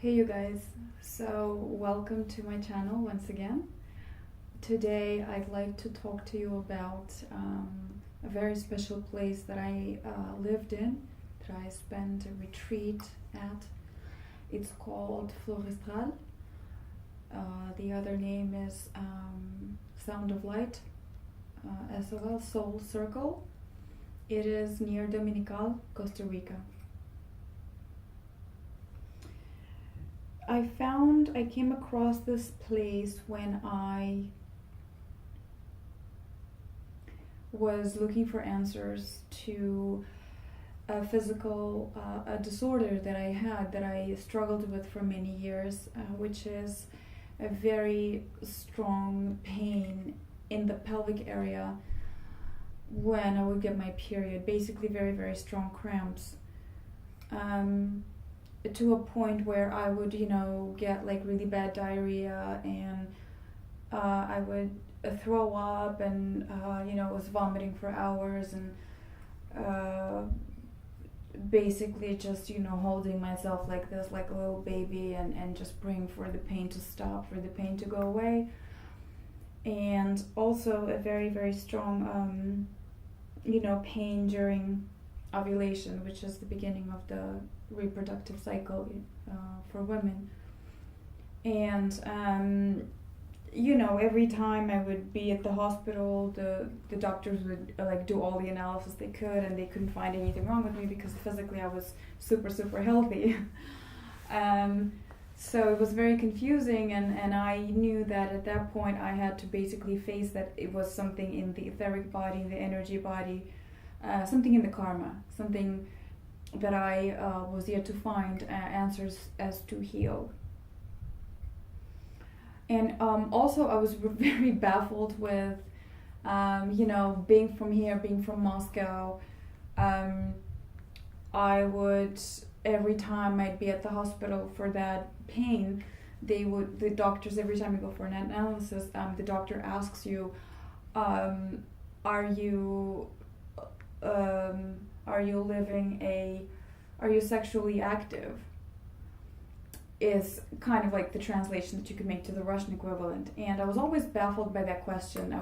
Hey you guys, so welcome to my channel once again. Today I'd like to talk to you about a very special place that I lived in, that I spent a retreat at. It's called Floristral. The other name is Sound of Light, SOL, Soul Circle. It is near Dominical, Costa Rica. I came across this place when I was looking for answers to a physical a disorder that I had, that I struggled with for many years, which is a very strong pain in the pelvic area when I would get my period. Basically very, very strong cramps. To a point where I would, get like really bad diarrhea, and I would throw up, and was vomiting for hours, and basically just holding myself like this, like a little baby, and just praying for the pain to stop, for the pain to go away. And also a very, very strong pain during ovulation, which is the beginning of the reproductive cycle for women. And every time I would be at the hospital, the doctors would do all the analysis they could, and they couldn't find anything wrong with me because physically I was super, super healthy. So it was very confusing, and I knew that at that point I had to basically face that it was something in the etheric body, the energy body, something in the karma, something that I was yet to find answers as to heal. And also I was very baffled with, being from here, being from Moscow. I would, every time I'd be at the hospital for that pain, the doctors, every time you go for an analysis, the doctor asks you, are you sexually active, is kind of like the translation that you could make to the Russian equivalent. And I was always baffled by that question. I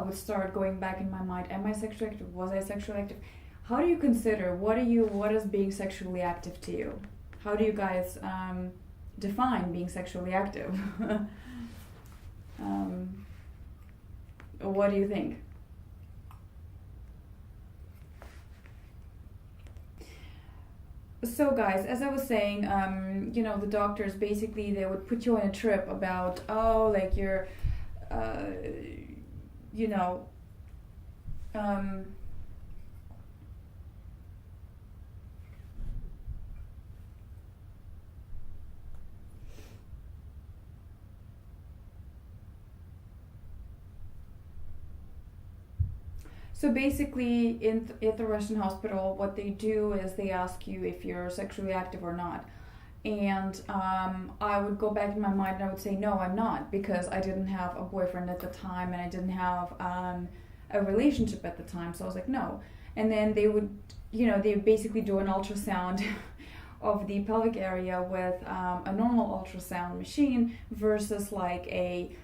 would start going back in my mind, am I sexually active? Was I sexually active? How do you consider, what is being sexually active to you? How do you guys define being sexually active? What do you think? So guys, as I was saying, the doctors, basically they would put you on a trip about, you're, So basically, at the Russian hospital, what they do is they ask you if you're sexually active or not. And I would go back in my mind and I would say, no, I'm not, because I didn't have a boyfriend at the time, and I didn't have a relationship at the time. So I was like, no. And then they would, they would basically do an ultrasound of the pelvic area with a normal ultrasound machine versus like a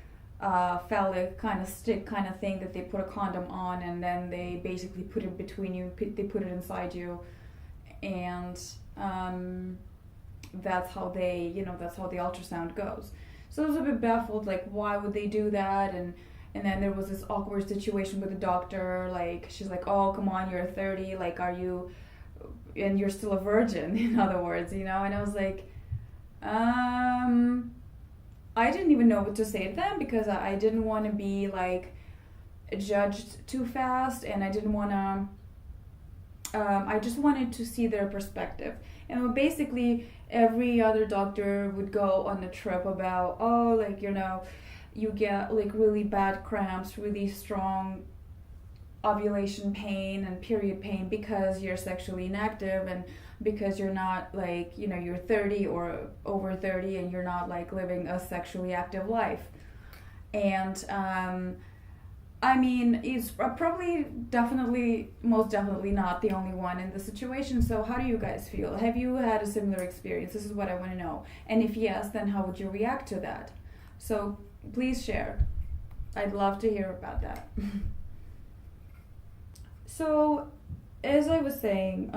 phallic kind of stick kind of thing that they put a condom on, and then they basically put it between you, they put it inside you, and that's how that's how the ultrasound goes. So I was a bit baffled, like, why would they do that? And then there was this awkward situation with the doctor, like, she's like, oh, come on, you're 30, like, are you, and you're still a virgin, in other words, and I was like, I didn't even know what to say to them, because I didn't want to be like judged too fast, and I didn't want to, I just wanted to see their perspective. And basically every other doctor would go on a trip about, you get like really bad cramps, really strong ovulation pain and period pain because you're sexually inactive, and because you're not like, you're 30 or over 30, and you're not like living a sexually active life. And I mean, it's probably definitely, most definitely not the only one in the situation. So, how do you guys feel? Have you had a similar experience? This is what I want to know. And if yes, then how would you react to that? So, please share. I'd love to hear about that. So, as I was saying,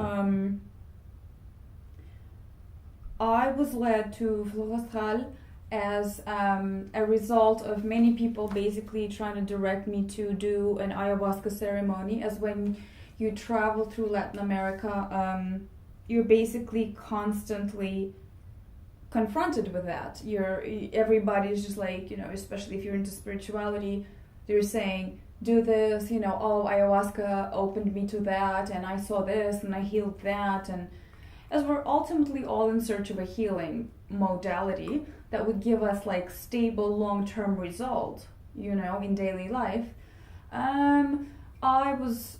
I was led to Florastral as a result of many people basically trying to direct me to do an ayahuasca ceremony. As when you travel through Latin America, you're basically constantly confronted with that. Everybody's just like, especially if you're into spirituality, they're saying, do this, oh, ayahuasca opened me to that, and I saw this, and I healed that, and as we're ultimately all in search of a healing modality that would give us like stable long-term result, in daily life, I was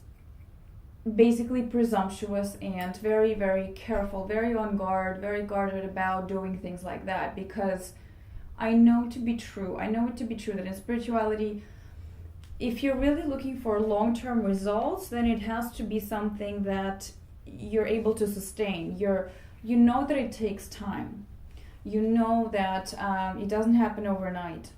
basically presumptuous and very, very careful, very on guard, very guarded about doing things like that, because I know it to be true that in spirituality, if you're really looking for long-term results, then it has to be something that you're able to sustain. You know that it takes time. You know that it doesn't happen overnight.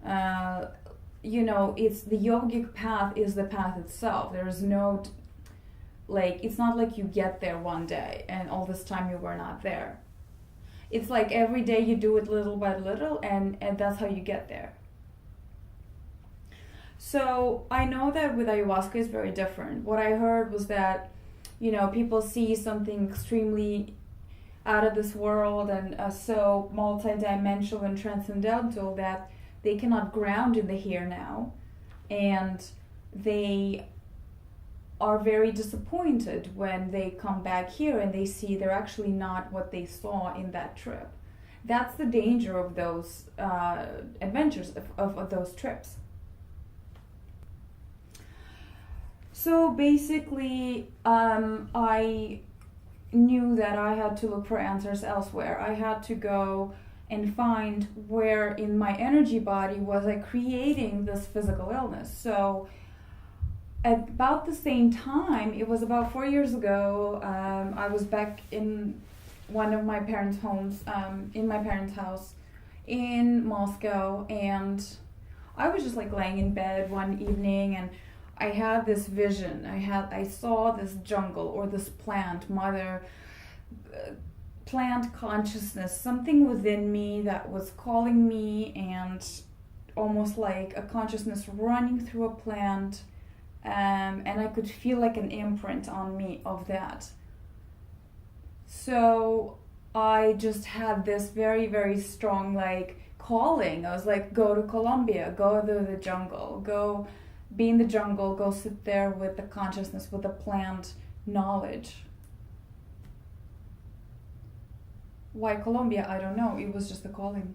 It's the yogic path is the path itself. There's no, it's not like you get there one day and all this time you were not there. It's like every day you do it little by little, and that's how you get there. So I know that with ayahuasca it's very different. What I heard was that, people see something extremely out of this world and so multidimensional and transcendental that they cannot ground in the here now, and they are very disappointed when they come back here and they see they're actually not what they saw in that trip. That's the danger of those adventures, of those trips. So basically, I knew that I had to look for answers elsewhere. I had to go and find where in my energy body was I creating this physical illness. So at about the same time, it was about 4 years ago, I was back in one of my parents' homes, in my parents' house in Moscow, and I was just like laying in bed one evening, and I had this vision. I saw this jungle or this plant consciousness, something within me that was calling me, and almost like a consciousness running through a plant, and I could feel like an imprint on me of that. So I just had this very, very strong calling. I was like, go to Colombia, go to the jungle, go be in the jungle, go sit there with the consciousness, with the plant knowledge. Why Colombia? I don't know. It was just a calling.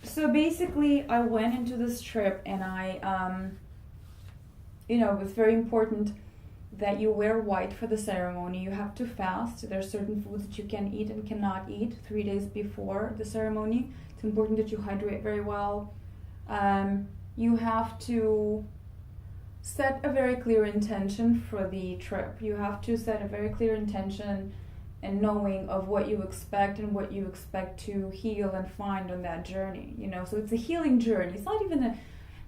So basically, I went into this trip, and I, it was very important that you wear white for the ceremony. You have to fast. There are certain foods that you can eat and cannot eat 3 days before the ceremony. It's important that you hydrate very well. You have to set a very clear intention for the trip. You have to set a very clear intention and knowing of what you expect and what you expect to heal and find on that journey. So it's a healing journey. It's not even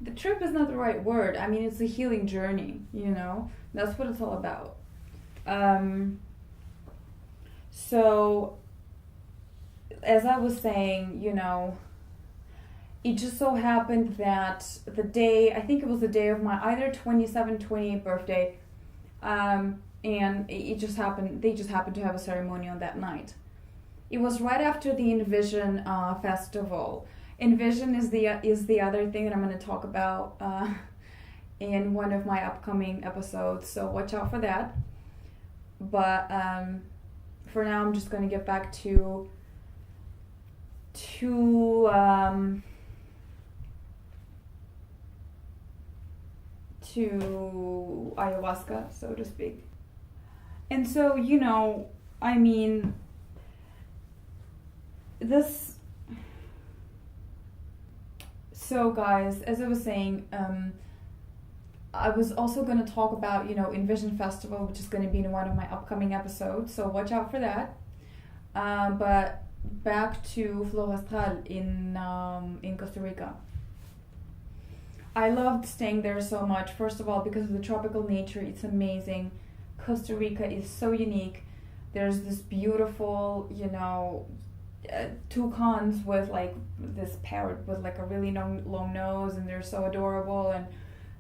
the trip is not the right word. I mean, it's a healing journey, That's what it's all about. So as I was saying, it just so happened that the day, I think it was the day of my either 27th, 28th birthday, and they just happened to have a ceremony on that night. It was right after the Envision festival. Envision is the other thing that I'm going to talk about in one of my upcoming episodes, so watch out for that. But for now, I'm just going to get back to ayahuasca, so to speak. And so, I mean, this So guys, as I was saying, I was also going to talk about, Envision Festival, which is going to be in one of my upcoming episodes, so watch out for that. But back to Flor Astral in Costa Rica. I loved staying there so much. First of all, because of the tropical nature, it's amazing. Costa Rica is so unique. There's this beautiful, toucans with like this parrot with like a really long nose, and they're so adorable. And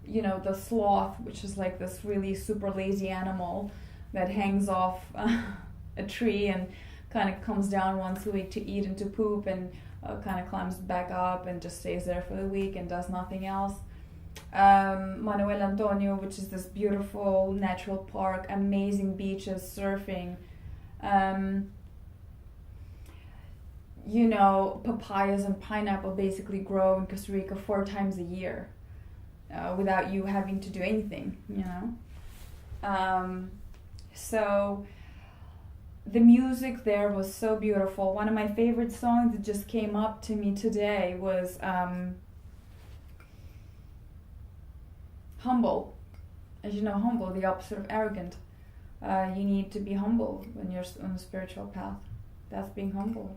the sloth, which is like this really super lazy animal that hangs off a tree and kind of comes down once a week to eat and to poop, and kind of climbs back up and just stays there for the week and does nothing else. Manuel Antonio, which is this beautiful natural park, amazing beaches, surfing. Papayas and pineapple basically grow in Costa Rica 4 times a year without you having to do anything, So the music there was so beautiful. One of my favorite songs that just came up to me today was Humble. As you know, humble, the opposite of arrogant. You need to be humble when you're on a spiritual path. That's being humble.